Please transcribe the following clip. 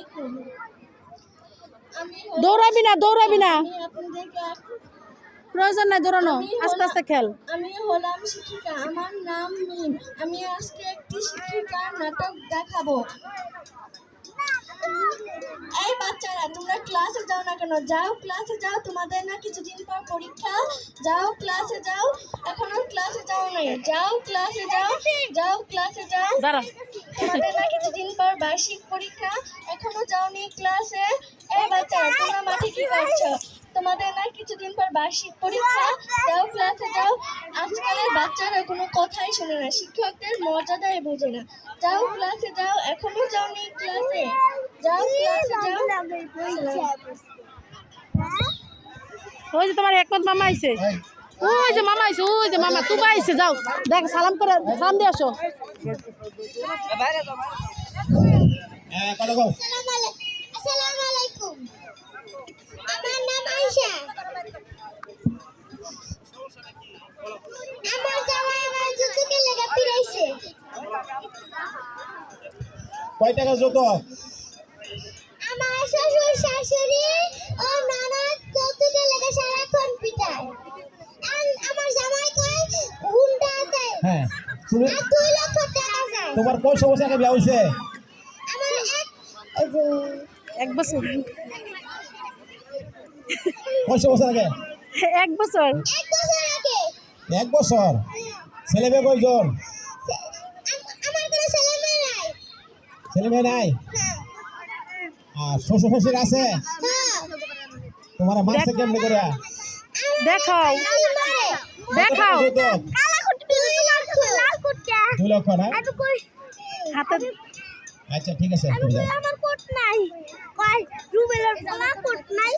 আলাইকুম। দৌড়াবি না আমি আপনাদেরকে প্রয়োজন নাই দৌড়ানো, আস্তে আস্তে খেল। আমি হলাম শিক্ষিকা, আমার নাম মিম। আমি আজকে একটি শিক্ষিকার নাটক দেখাবো। এই বাচ্চারা, তোমরা ক্লাসে যাও না কেন? যাও ক্লাসে যাও, তোমাদের না কিছুদিন পর পরীক্ষা। যাও ক্লাসে যাও, এখনো ক্লাসে যাও নাই। যাও ক্লাসে যাও, যাও ক্লাসে যাও। তোমাদের না কিছুদিন পর বার্ষিক পরীক্ষা, এখনো যাওনি ক্লাসে। এই বাচ্চারা, তোমরা মাঠে কি করছো? তোমাদের না কিছুদিন পর বার্ষিক পরীক্ষা, যাও ক্লাসে যাও। আজকালের বাচ্চারা কোনো কথাই শোনে না, শিক্ষকদের মর্যাদাই বোঝে না। যাও ক্লাসে যাও, এখনো যাওনি ক্লাসে। যাও ক্লাসে যাও। ওই যে তোমার একমত মামা আইছে, ওই যে মামা আইছে, ওই যে মামা তুবা আইছে, যাও দেখ সালাম করে সালাম দিয়ে আসো। আসসালামু আলাইকুম। আমার নাম আয়েশা। আমার জামাই আমার যৌতুকের লেগে পিরাইছে। কয় টাকা যৌতুক? আমার শ্বশুর শাশুড়ি ও ননদ যৌতুকের লেগে সারাক্ষণ পিটায়। আমার জামাই কয় হুন্ডা আছে। হ্যাঁ, তুমি আর 2 লক্ষ টাকা চায়। তোমার কয় বছর আগে বিয়ে হয়েছে? আমার এক বছর, কয় বছর আগে? 1 বছর। 1 বছর আগে। 1 বছর। ছেলে মেয়ে কয়জন? আমার কোনো ছেলে মেয়ে নাই। ছেলে মেয়ে নাই? না। আর শ্বশুর শাশুড়ি আছে? হ্যাঁ। তোমার মারছে কেমনে করে? দেখাও দেখাও যৌতুক? 2 লক্ষ। লাল কুটটা। 2 লক্ষ না? আতো কই হাতে আচ্ছা ঠিক আছে, আমার কোট নাই। কয় রুবেলের কোট নাই।